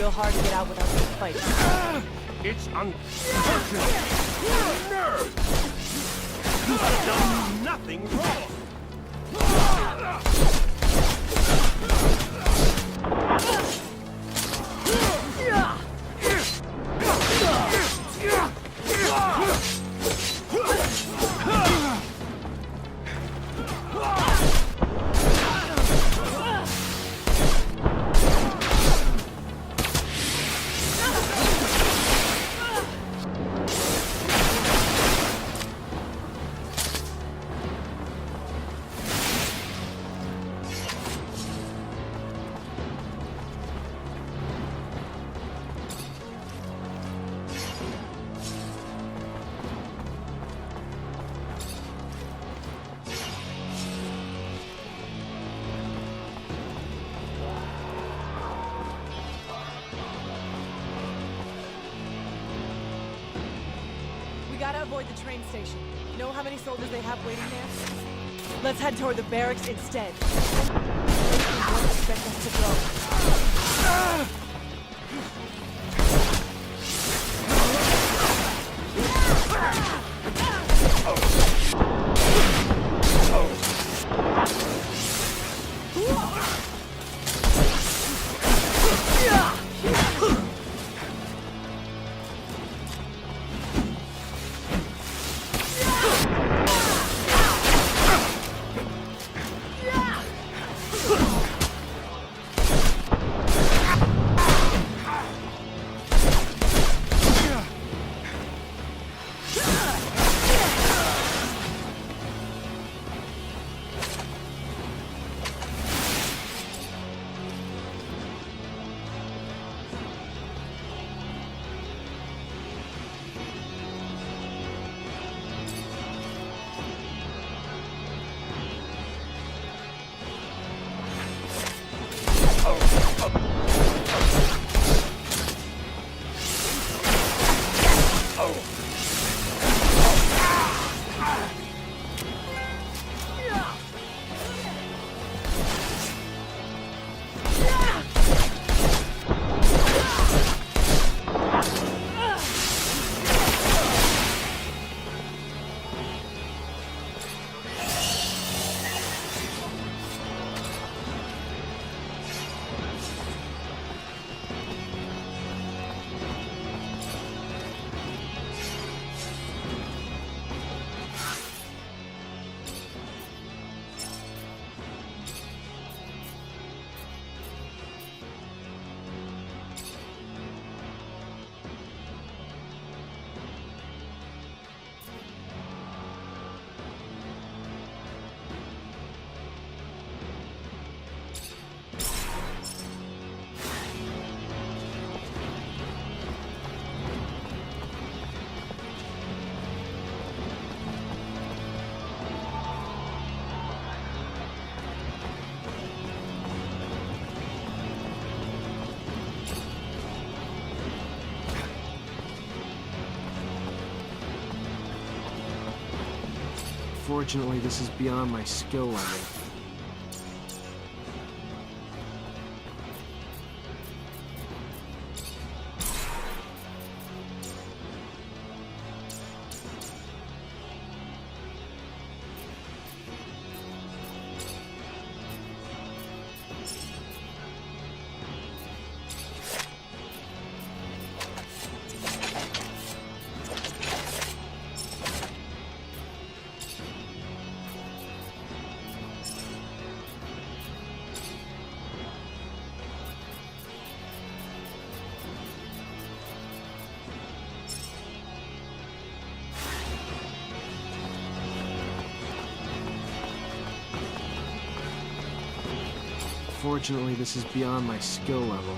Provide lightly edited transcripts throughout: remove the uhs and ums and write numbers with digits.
real hard to get out without being fighting. It's unfortunate. Nerve! You have done nothing wrong. We gotta avoid the train station. You know how many soldiers they have waiting there? Let's head toward the barracks instead. They won't expect us to go. Unfortunately, this is beyond my skill level. Unfortunately, this is beyond my skill level.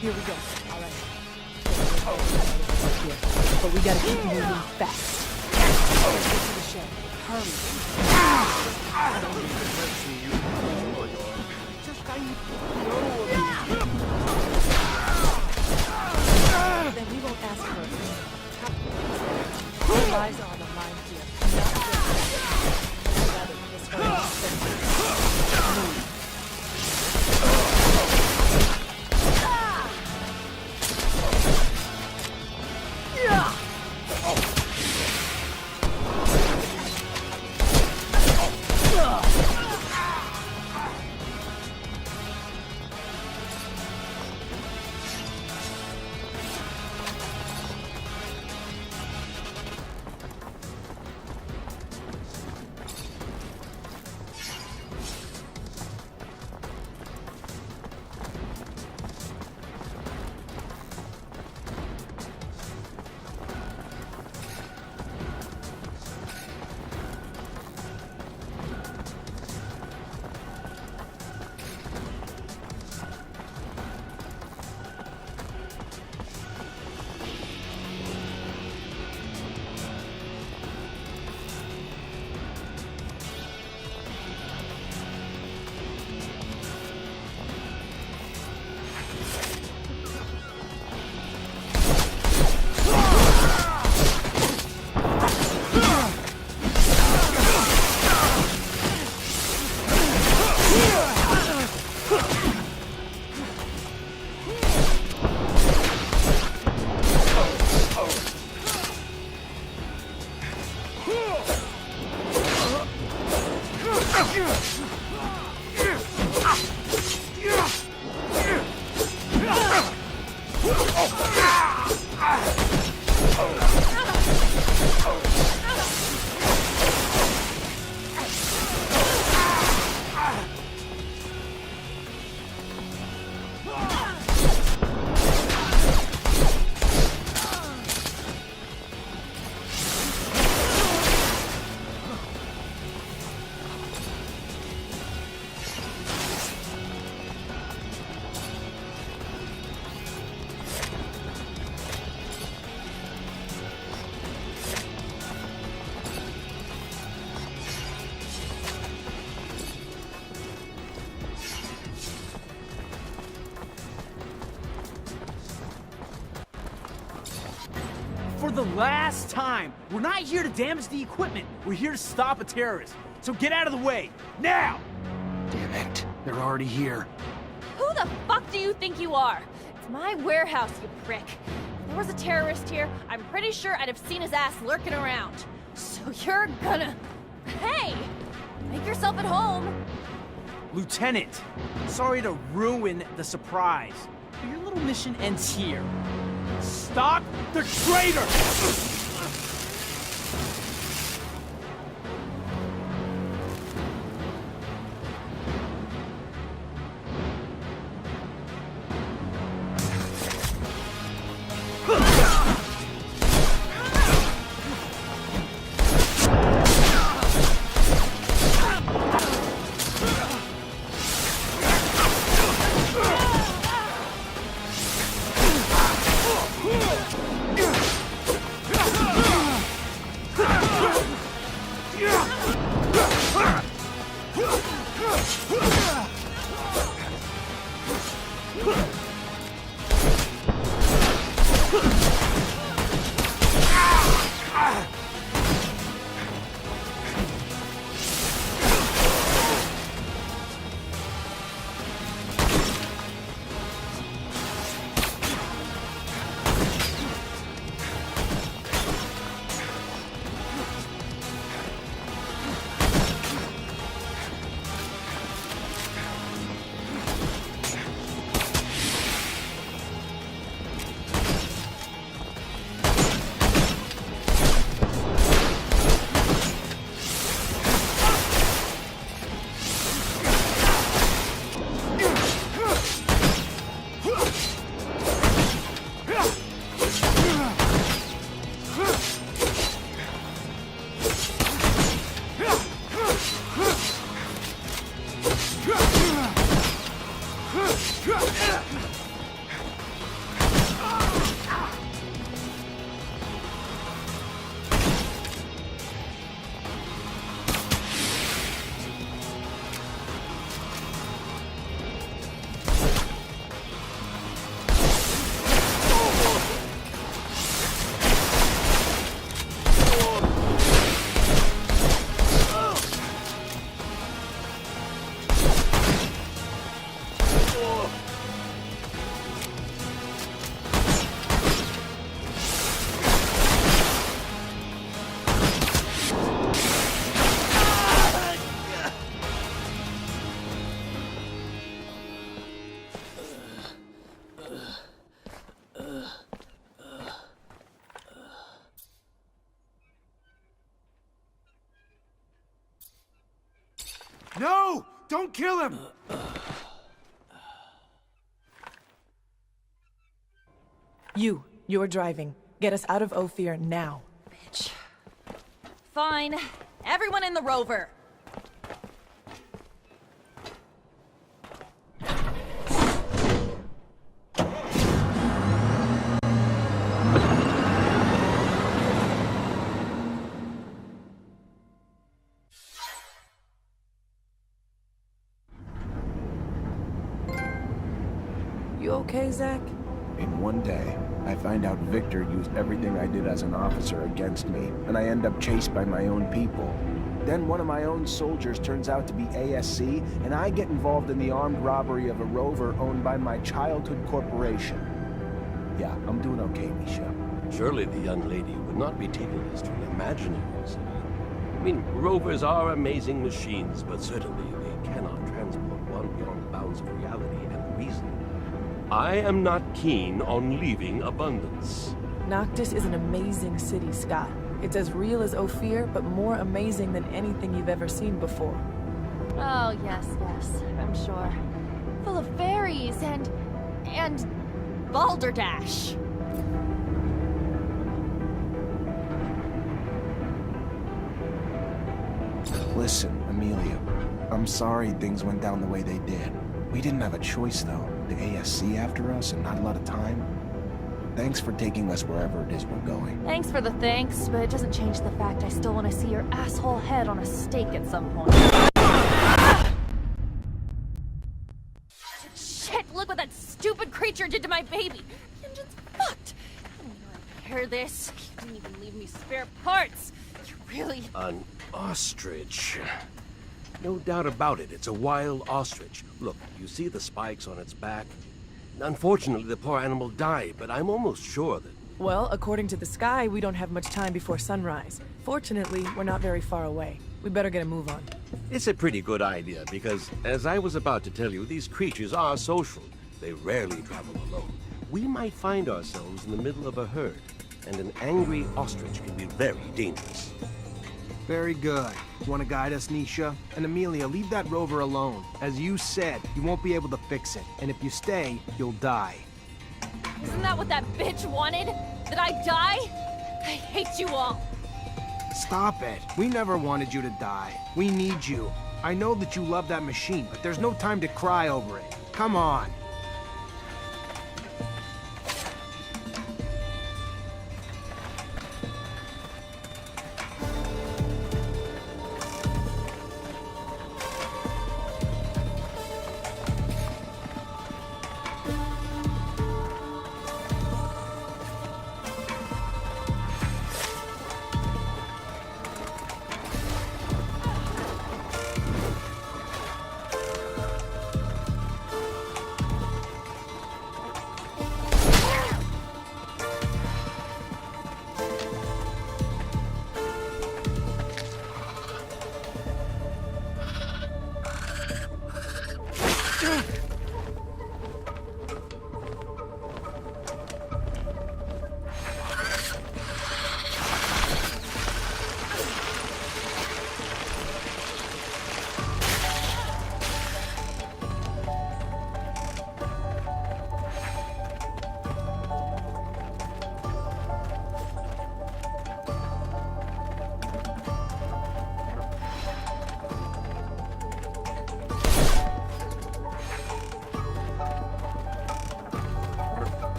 Here we go. All right. But we gotta keep moving fast. Let's get to the shed. Hurry. Then we won't ask her. Our lives are on the line here. Not just I'd rather miss her than move. For the last time, we're not here to damage the equipment. We're here to stop a terrorist. So get out of the way, now! Damn it. They're already here. Who the fuck do you think you are? It's my warehouse, you prick. If there was a terrorist here, I'm pretty sure I'd have seen his ass lurking around. So you're gonna... Hey! Make yourself at home. Lieutenant, sorry to ruin the surprise, but your little mission ends here. Stop the traitor! No! Don't kill him! You're driving. Get us out of Ophir now. Bitch. Fine. Everyone in the rover. You okay, Zach? In one day, I find out Victor used everything I did as an officer against me, and I end up chased by my own people. Then one of my own soldiers turns out to be ASC, and I get involved in the armed robbery of a rover owned by my childhood corporation. Yeah, I'm doing okay, Misha. Surely the young lady would not be taking us to an imaginary city. I mean, rovers are amazing machines, but certainly they cannot transport one beyond the bounds of reality and reason. I am not keen on leaving Abundance. Noctis is an amazing city, Scott. It's as real as Ophir, but more amazing than anything you've ever seen before. Oh, yes, I'm sure. Full of fairies and balderdash. Listen, Amelia, I'm sorry things went down the way they did. We didn't have a choice, though. The ASC after us and not a lot of time. Thanks for taking us wherever it is we're going. Thanks for the thanks, but it doesn't change the fact I still want to see your asshole head on a stake at some point. Shit, look what that stupid creature did to my baby. The engine's fucked. I don't know how to repair this. You didn't even leave me spare parts. You really... An ostrich. No doubt about it, it's a wild ostrich. Look, you see the spikes on its back? Unfortunately, the poor animal died, but I'm almost sure that... Well, according to the sky, we don't have much time before sunrise. Fortunately, we're not very far away. We better get a move on. It's a pretty good idea, because, as I was about to tell you, these creatures are social. They rarely travel alone. We might find ourselves in the middle of a herd, and an angry ostrich can be very dangerous. Very good. Want to guide us, Nisha? And Amelia, leave that rover alone. As you said, you won't be able to fix it. And if you stay, you'll die. Isn't that what that bitch wanted? That I die? I hate you all. Stop it. We never wanted you to die. We need you. I know that you love that machine, but there's no time to cry over it. Come on.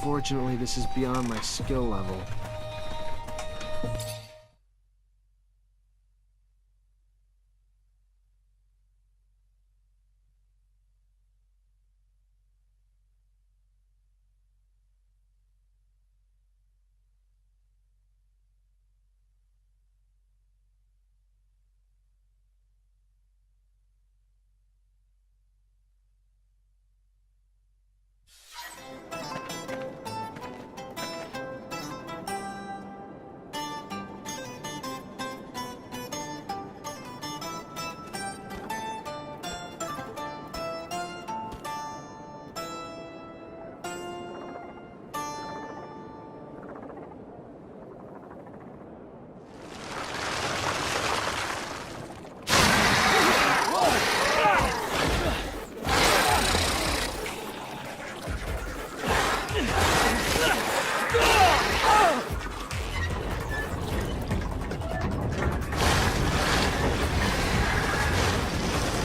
Unfortunately, this is beyond my skill level.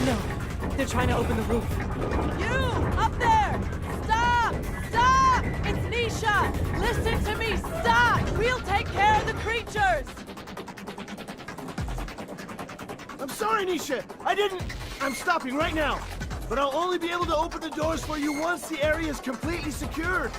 No, they're trying to open the roof. You! Up there! Stop! Stop! It's Nisha! Listen to me! Stop! We'll take care of the creatures! I'm sorry, Nisha. I'm stopping right now. But I'll only be able to open the doors for you once the area is completely secured.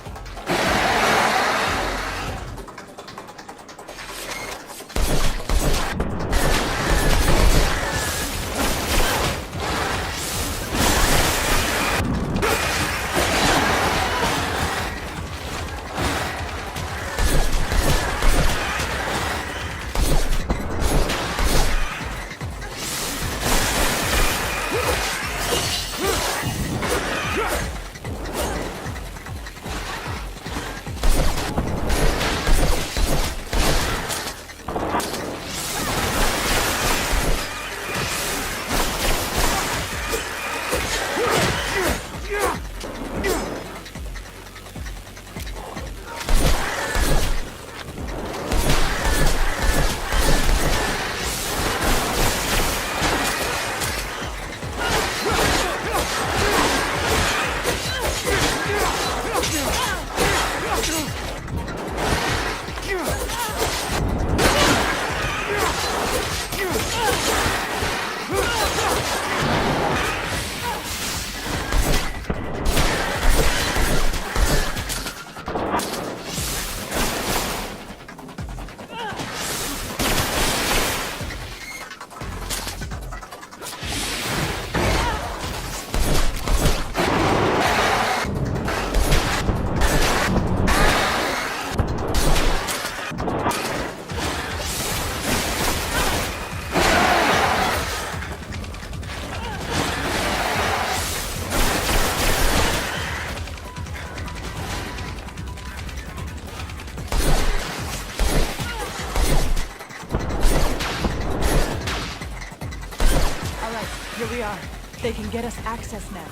Here we are. They can get us access now.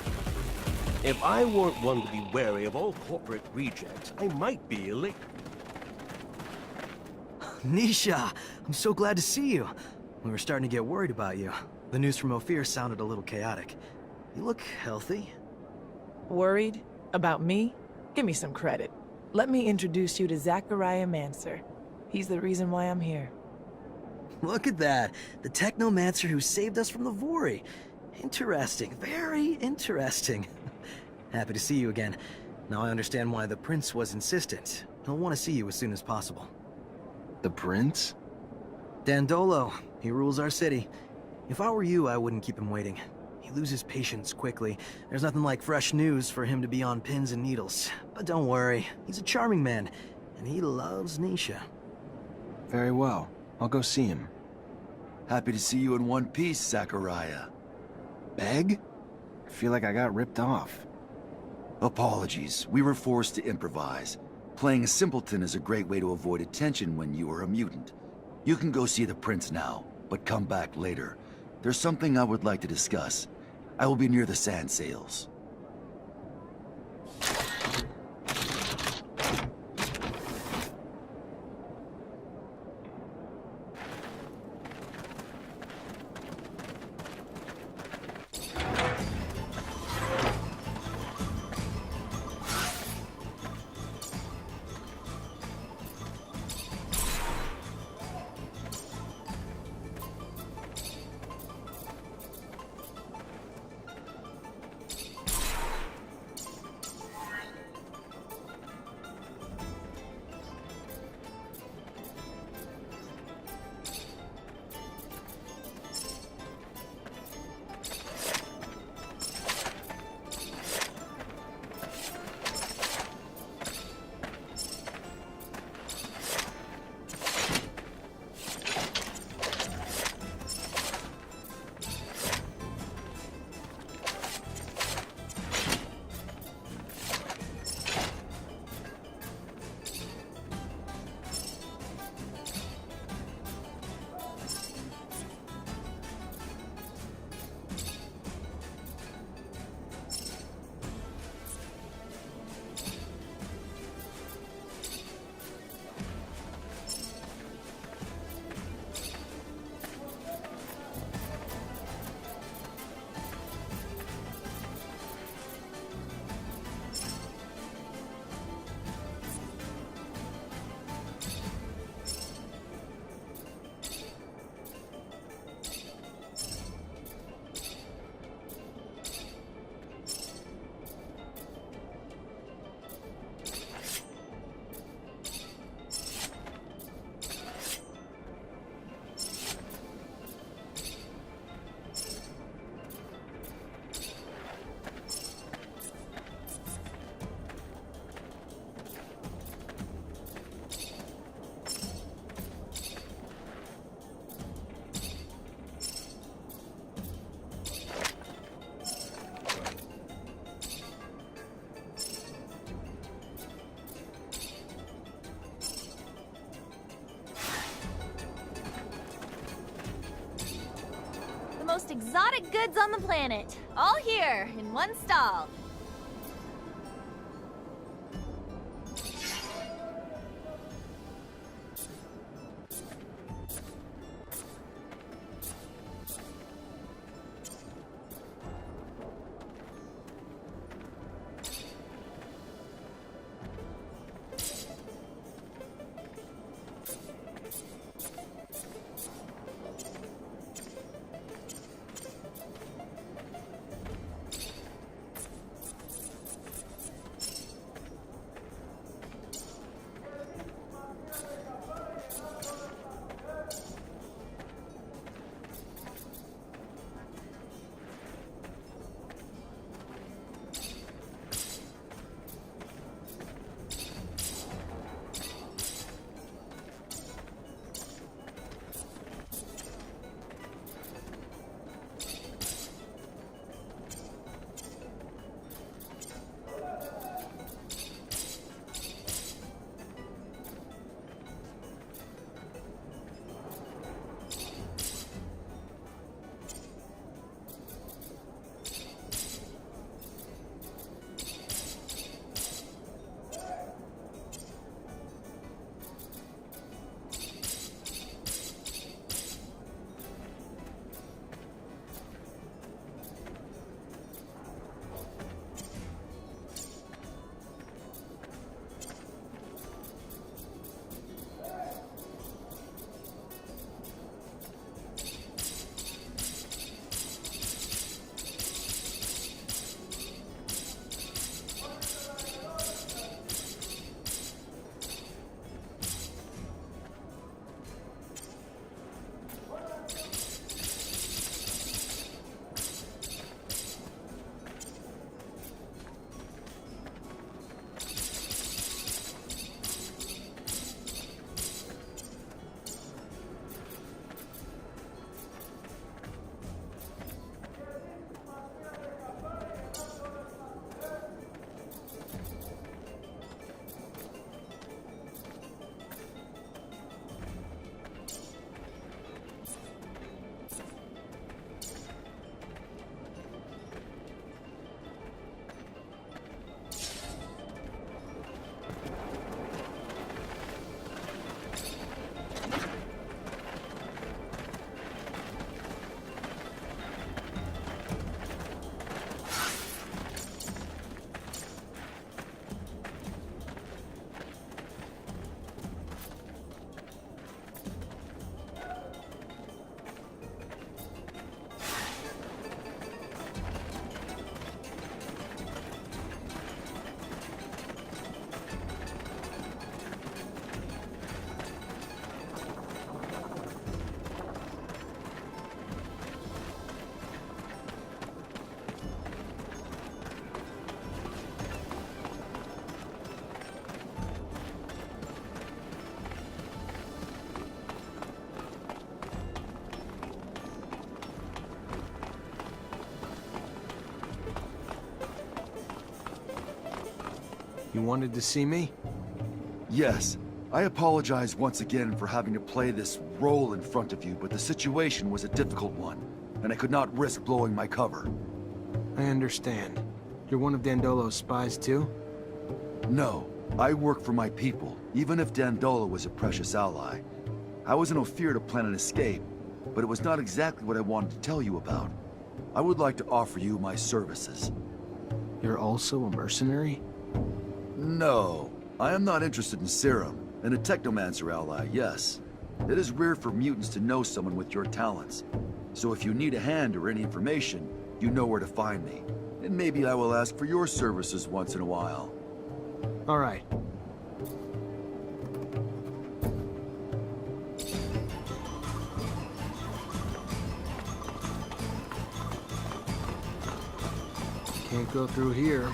If I weren't one to be wary of all corporate rejects, I might be elite. Nisha, I'm so glad to see you. We were starting to get worried about you. The news from Ophir sounded a little chaotic. You look healthy. Worried? About me? Give me some credit. Let me introduce you to Technomancer. He's the reason why I'm here. Look at that. The Technomancer who saved us from the Vori. Interesting. Very interesting. Happy to see you again. Now I understand why the Prince was insistent. He'll want to see you as soon as possible. The Prince? Dandolo. He rules our city. If I were you, I wouldn't keep him waiting. He loses patience quickly. There's nothing like fresh news for him to be on pins and needles. But don't worry. He's a charming man. And he loves Nisha. Very well. I'll go see him. Happy to see you in one piece, Zachariah. Beg? I feel like I got ripped off. Apologies. We were forced to improvise. Playing a simpleton is a great way to avoid attention when you are a mutant. You can go see the Prince now, but come back later. There's something I would like to discuss. I will be near the sand sails. exotic goods on the planet. All here, in one stall. You wanted to see me? Yes. I apologize once again for having to play this role in front of you, but the situation was a difficult one, and I could not risk blowing my cover. I understand. You're one of Dandolo's spies too? No, I work for my people, even if Dandolo was a precious ally. I was in Ophir to plan an escape, but it was not exactly what I wanted to tell you about. I would like to offer you my services. You're also a mercenary? No, I am not interested in serum, and a Technomancer ally, yes. It is rare for mutants to know someone with your talents. So if you need a hand or any information, you know where to find me. And maybe I will ask for your services once in a while. All right. Can't go through here.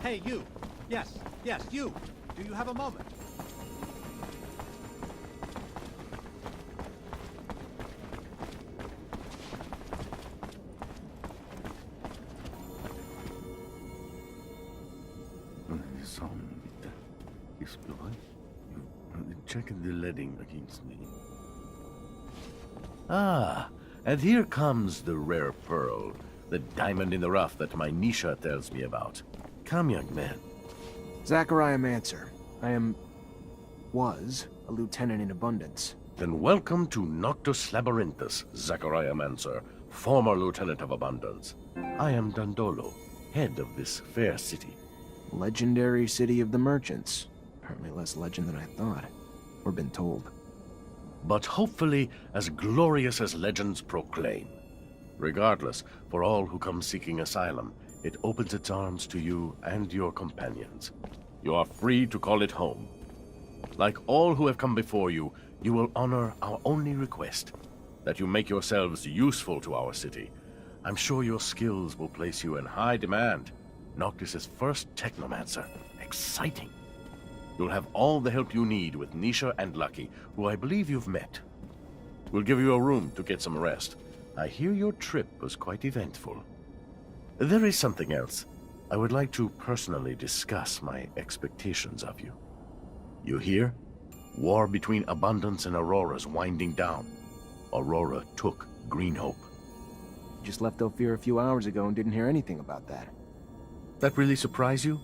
Hey, you. Yes, you. Do you have a moment? Check the leading against me. Ah, and here comes the rare pearl, the diamond in the rough that my Nisha tells me about. Come, young man. Zachariah Mancer. was a lieutenant in Abundance. Then welcome to Noctus Labyrinthus, Zachariah Mancer, former lieutenant of Abundance. I am Dandolo, head of this fair city. Legendary city of the merchants. Apparently less legend than I thought. Or been told. But hopefully as glorious as legends proclaim. Regardless, for all who come seeking asylum, it opens its arms to you and your companions. You are free to call it home. Like all who have come before you, you will honor our only request, that you make yourselves useful to our city. I'm sure your skills will place you in high demand. Noctis's first Technomancer. Exciting. You'll have all the help you need with Nisha and Lucky, who I believe you've met. We'll give you a room to get some rest. I hear your trip was quite eventful. There is something else. I would like to personally discuss my expectations of you. You hear? War between Abundance and Aurora's winding down. Aurora took Green Hope. Just left Ophir a few hours ago and didn't hear anything about that. That really surprise you?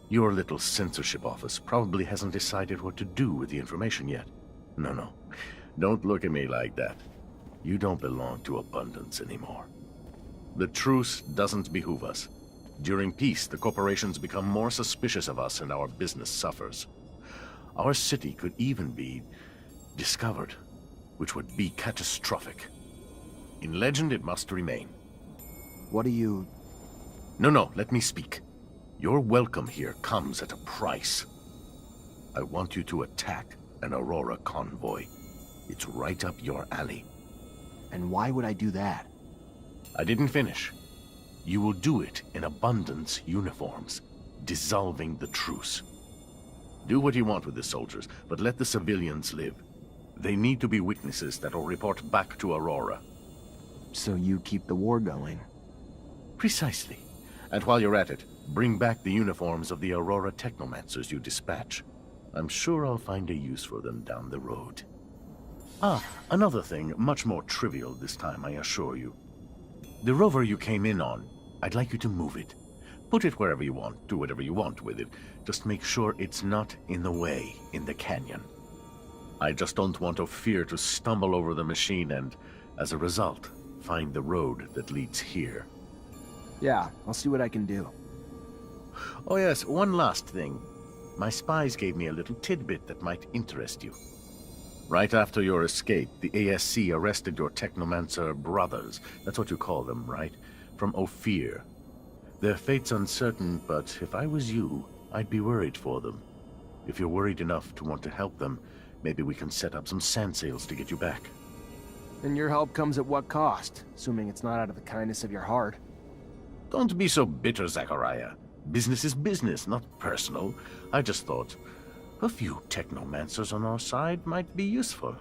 Your little censorship office probably hasn't decided what to do with the information yet. No. Don't look at me like that. You don't belong to Abundance anymore. The truce doesn't behoove us. During peace, the corporations become more suspicious of us and our business suffers. Our city could even be discovered, which would be catastrophic. In legend, it must remain. What do you... No, let me speak. Your welcome here comes at a price. I want you to attack an Aurora convoy. It's right up your alley. And why would I do that? I didn't finish. You will do it in Abundance uniforms, dissolving the truce. Do what you want with the soldiers, but let the civilians live. They need to be witnesses that will report back to Aurora. So you keep the war going? Precisely. And while you're at it, bring back the uniforms of the Aurora Technomancers you dispatch. I'm sure I'll find a use for them down the road. Another thing, much more trivial this time, I assure you. The rover you came in on, I'd like you to move it. Put it wherever you want, do whatever you want with it. Just make sure it's not in the way in the canyon. I just don't want Ophir to stumble over the machine and, as a result, find the road that leads here. Yeah, I'll see what I can do. Oh yes, one last thing. My spies gave me a little tidbit that might interest you. Right after your escape, the ASC arrested your Technomancer brothers. That's what you call them, right? From Ophir. Their fate's uncertain, but if I was you, I'd be worried for them. If you're worried enough to want to help them, maybe we can set up some sand sails to get you back. And your help comes at what cost? Assuming it's not out of the kindness of your heart. Don't be so bitter, Zachariah. Business is business, not personal. I just thought a few Technomancers on our side might be useful.